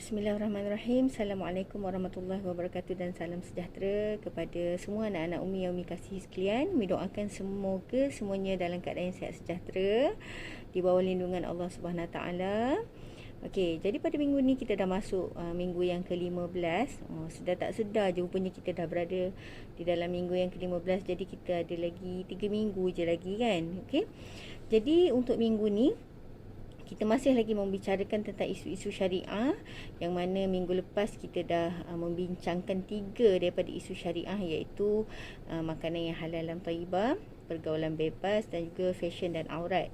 Bismillahirrahmanirrahim. Assalamualaikum warahmatullahi wabarakatuh dan salam sejahtera kepada semua anak-anak Umi yang Umi kasihi sekalian. Umi doakan semoga semuanya dalam keadaan sihat sejahtera di bawah lindungan Allah Subhanahu Wa Taala. Okey, jadi pada minggu ni kita dah masuk minggu yang ke-15. Sedar tak sedar je rupanya kita dah berada di dalam minggu yang ke-15. Jadi kita ada lagi 3 minggu je lagi kan. Okey. Jadi untuk minggu ni kita masih lagi membicarakan tentang isu-isu syariah, yang mana minggu lepas kita dah membincangkan 3 daripada isu syariah, iaitu makanan yang halal dan thayyibah, pergaulan bebas dan juga fashion dan aurat.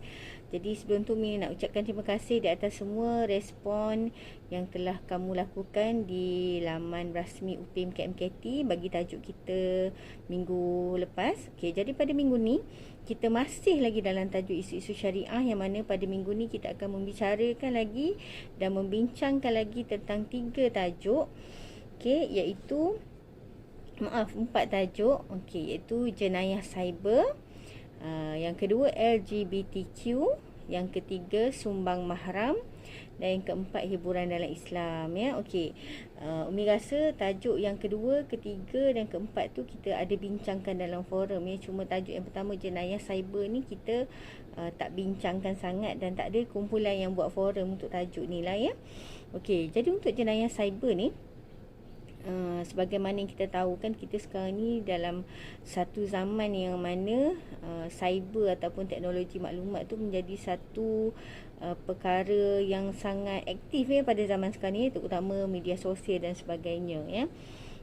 Jadi sebelum tu Min nak ucapkan terima kasih di atas semua respon yang telah kamu lakukan di laman rasmi UPIM KMKT bagi tajuk kita minggu lepas. Okey, jadi pada minggu ni kita masih lagi dalam tajuk isu-isu syariah, yang mana pada minggu ni kita akan membicarakan lagi dan membincangkan lagi tentang 3 tajuk. Okey, iaitu 4 tajuk. Okey, iaitu jenayah cyber, yang kedua LGBTQ, yang ketiga sumbang mahram, dan yang keempat hiburan dalam Islam, ya. Okey. Umi rasa tajuk yang kedua, ketiga dan keempat tu kita ada bincangkan dalam forum, ya. Cuma tajuk yang pertama jenayah cyber ni kita tak bincangkan sangat dan tak ada kumpulan yang buat forum untuk tajuk ni lah, ya. Okey, jadi untuk jenayah cyber ni, sebagaimana yang kita tahu kan, kita sekarang ni dalam satu zaman yang mana cyber ataupun teknologi maklumat tu menjadi satu perkara yang sangat aktif, ya, pada zaman sekarang ni, terutama media sosial dan sebagainya, ya.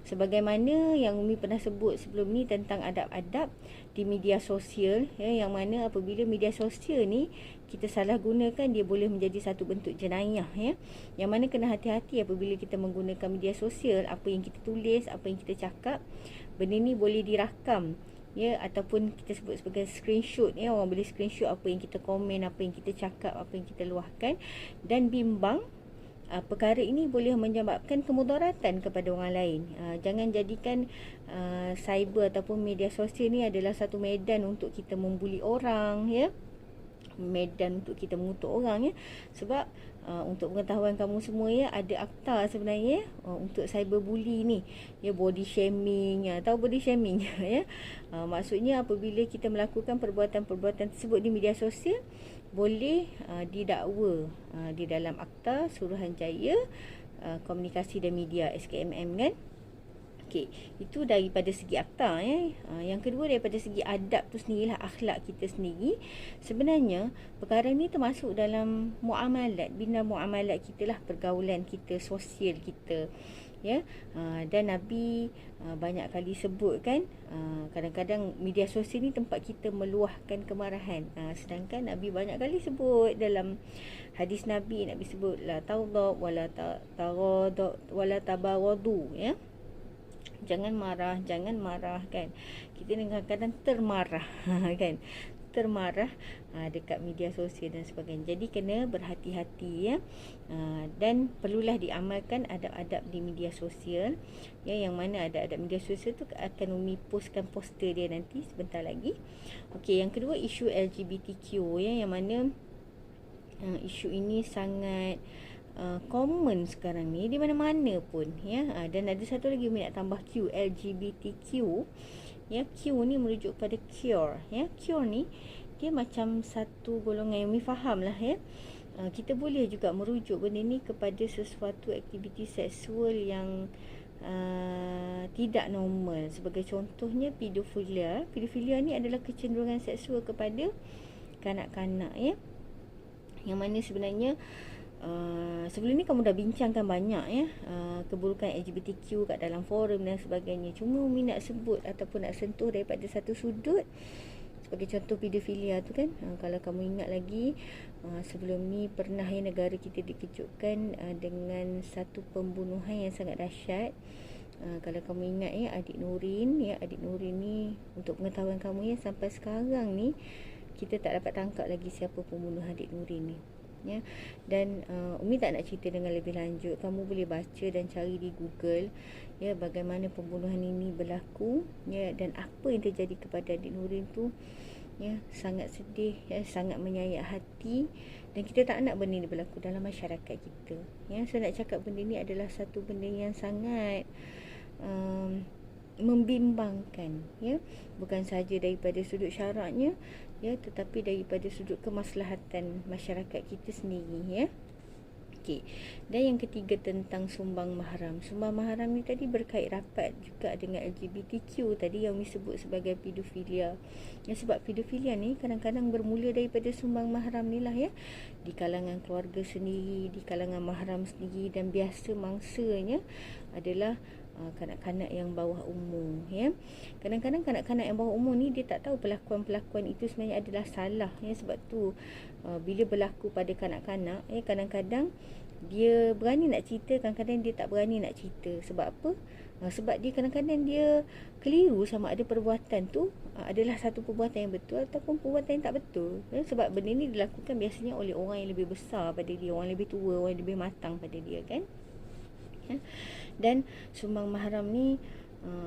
Sebagaimana yang Umi pernah sebut sebelum ni tentang adab-adab di media sosial, ya, yang mana apabila media sosial ni kita salah gunakan, dia boleh menjadi satu bentuk jenayah, ya. Yang mana kena hati-hati apabila kita menggunakan media sosial. Apa yang kita tulis, apa yang kita cakap, benda ni boleh dirakam, ya, ataupun kita sebut sebagai screenshot, ya. Orang boleh screenshot apa yang kita komen, apa yang kita cakap, apa yang kita luahkan, dan bimbang perkara ini boleh menyebabkan kemudaratan kepada orang lain. Jangan jadikan cyber ataupun media sosial ni adalah satu medan untuk kita membuli orang, ya, medan untuk kita mengutuk orang, ya. Sebab untuk pengetahuan kamu semua, ya, ada akta sebenarnya untuk cyberbully ni, ya, body shaming, ya. Tahu body shaming? Ya. Maksudnya apabila kita melakukan perbuatan-perbuatan tersebut di media sosial, boleh didakwa di dalam Akta Suruhanjaya Komunikasi dan Media SKMM, kan. Okey, itu daripada segi akta, ya. Yang kedua, daripada segi adab tu sendirilah, akhlak kita sendiri. Sebenarnya perkara ni termasuk dalam muamalat, bina muamalat kita lah, pergaulan kita, sosial kita, ya. Dan Nabi banyak kali sebut kan, kadang-kadang media sosial ni tempat kita meluahkan kemarahan, sedangkan Nabi banyak kali sebut dalam hadis Nabi sebut la taghdab wala taghdab wala tabaghadu, ya. Jangan marah kan. Kita kadang-kadang termarah kan, termarah dekat media sosial dan sebagainya. Jadi kena berhati-hati, ya. Dan perlulah diamalkan adab-adab di media sosial, ya, yang mana adab-adab media sosial tu akan Umi postkan poster dia nanti sebentar lagi. Okey, yang kedua isu LGBTQ, ya, yang mana isu ini sangat common sekarang ni di mana-mana pun, ya. Dan ada satu lagi Umi nak tambah Q, LGBTQ, ya. Q ni merujuk pada cure, ya. Cure ni dia macam satu golongan yang Umi faham lah, ya. Kita boleh juga merujuk benda ni kepada sesuatu aktiviti seksual yang tidak normal. Sebagai contohnya pedofilia. Pedofilia ni adalah kecenderungan seksual kepada kanak-kanak, ya. Yang mana sebenarnya sebelum ni kamu dah bincangkan banyak, ya, keburukan LGBTQ kat dalam forum dan sebagainya. Cuma Umi nak sebut ataupun nak sentuh daripada satu sudut. Sebagai contoh pedofilia tu kan, kalau kamu ingat lagi, sebelum ni pernah, ya, negara kita dikejutkan dengan satu pembunuhan yang sangat dahsyat. Kalau kamu ingat, ya, adik Nurin, ya, adik Nurin ni, untuk pengetahuan kamu, ya, sampai sekarang ni kita tak dapat tangkap lagi siapa pembunuh adik Nurin ni, ya. Dan Umi tak nak cerita dengan lebih lanjut. Kamu boleh baca dan cari di Google, ya, bagaimana pembunuhan ini berlaku, ya, dan apa yang terjadi kepada adik Nurin tu, ya. Sangat sedih, ya, sangat menyayat hati. Dan kita tak nak benda ni berlaku dalam masyarakat kita. Ya, saya nak cakap benda ni adalah satu benda yang sangat membimbangkan, ya, bukan sahaja daripada sudut syaraknya, ya, tetapi daripada sudut kemaslahatan masyarakat kita sendiri, ya. Okey. Dan yang ketiga tentang sumbang mahram. Sumbang mahram ni tadi berkait rapat juga dengan LGBTQ tadi yang disebut sebagai pedofilia. Ya, sebab pedofilia ni kadang-kadang bermula daripada sumbang mahram ni lah, ya. Di kalangan keluarga sendiri, di kalangan mahram sendiri, dan biasa mangsanya adalah kanak-kanak yang bawah umur, ya. Kadang-kadang kanak-kanak yang bawah umur ni dia tak tahu perlakuan-perlakuan itu sebenarnya adalah salah, ya. Sebab tu bila berlaku pada kanak-kanak, ya, kadang-kadang dia berani nak cerita, kadang-kadang dia tak berani nak cerita. Sebab apa? Sebab dia kadang-kadang dia keliru sama ada perbuatan tu adalah satu perbuatan yang betul ataupun perbuatan yang tak betul, ya. Sebab benda ni dilakukan biasanya oleh orang yang lebih besar pada dia, orang lebih tua, orang yang lebih matang pada dia, kan. Ya. Dan sumbang mahram ni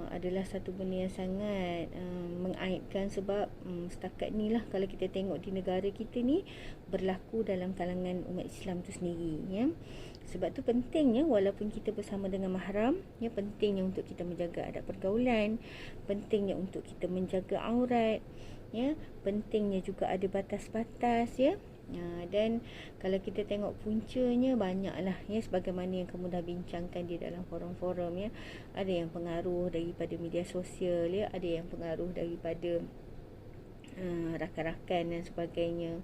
adalah satu benda yang sangat mengaibkan, sebab setakat ni lah kalau kita tengok di negara kita ni berlaku dalam kalangan umat Islam tu sendiri, ya. Sebab tu pentingnya walaupun kita bersama dengan mahram, ya, pentingnya untuk kita menjaga adab pergaulan, pentingnya untuk kita menjaga aurat, ya, pentingnya juga ada batas-batas, ya. Dan kalau kita tengok puncanya banyaklah, ya, sebagaimana yang kamu dah bincangkan di dalam forum-forum, ya. Ada yang pengaruh daripada media sosial, ya, ada yang pengaruh daripada rakan-rakan dan sebagainya,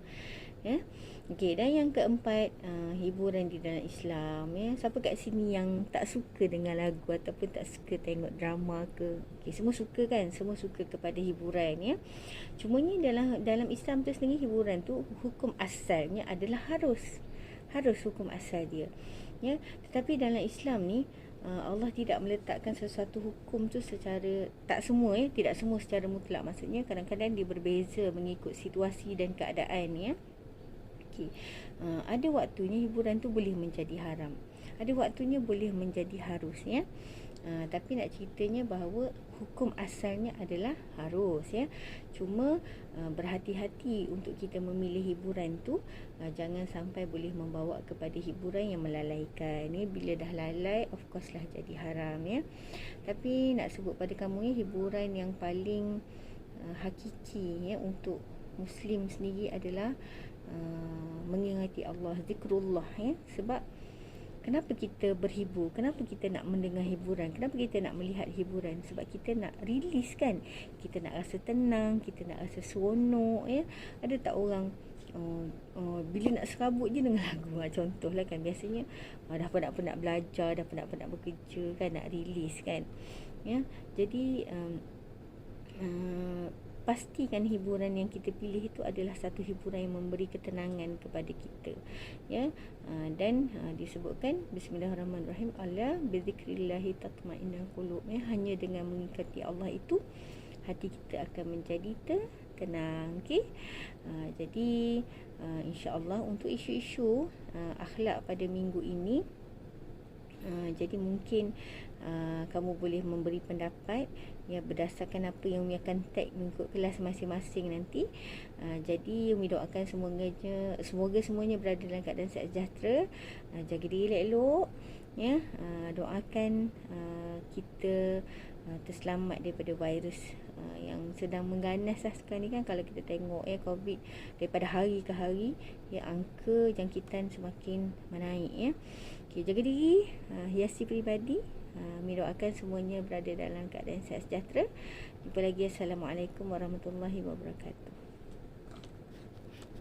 ya. Okey, dan yang keempat, hiburan di dalam Islam, ya. Siapa kat sini yang tak suka dengan lagu ataupun tak suka tengok drama ke? Okey, semua suka, kan? Semua suka kepada hiburan, ya. Cumanya dalam Islam tu sendiri, hiburan tu hukum asalnya adalah harus hukum asal dia, ya. Tetapi dalam Islam ni Allah tidak meletakkan sesuatu hukum tu secara, tak semua, ya, tidak semua secara mutlak. Maksudnya kadang-kadang dia berbeza mengikut situasi dan keadaan, ya. Okay. Ada waktunya hiburan tu boleh menjadi haram, ada waktunya boleh menjadi harus, ya. Tapi nak ceritanya bahawa hukum asalnya adalah harus, ya. Cuma berhati-hati untuk kita memilih hiburan tu, jangan sampai boleh membawa kepada hiburan yang melalaikan, ya. Bila dah lalai, of course lah jadi haram, ya. Tapi nak sebut pada kamu, ya, hiburan yang paling hakiki, ya, untuk Muslim sendiri adalah mengingati Allah, zikrullah, ya. Sebab kenapa kita berhibur, kenapa kita nak mendengar hiburan, kenapa kita nak melihat hiburan? Sebab kita nak release, kan. Kita nak rasa tenang, kita nak rasa seronok, ya. Ada tak orang bila nak serabut je dengan lagu, contohlah, kan. Biasanya dah penat-penat belajar, dah penat-penat bekerja, kan, nak release, kan, ya. Jadi pastikan hiburan yang kita pilih itu adalah satu hiburan yang memberi ketenangan kepada kita, ya. Dan disebutkan bismillahirrahmanirrahim, ala bizikrillahi tatmainnul qulub, ya. Hanya dengan mengingati Allah itu hati kita akan menjadi tenang, okey. Jadi insya-Allah untuk isu-isu akhlak pada minggu ini, jadi mungkin kamu boleh memberi pendapat, ya, berdasarkan apa yang Umi akan tag mengikut kelas masing-masing nanti. Jadi Umi doakan semoga semuanya berada dalam keadaan sihat sejahtera, jaga diri elok-elok, ya. Doakan kita terselamat daripada virus yang sedang mengganas lah sekarang ni, kan. Kalau kita tengok, ya, COVID daripada hari ke hari, ya, angka jangkitan semakin menaik, ya. Okay, jaga diri, hiasi peribadi. Kami doakan semuanya berada dalam keadaan sihat sejahtera. Jumpa lagi. Assalamualaikum warahmatullahi wabarakatuh.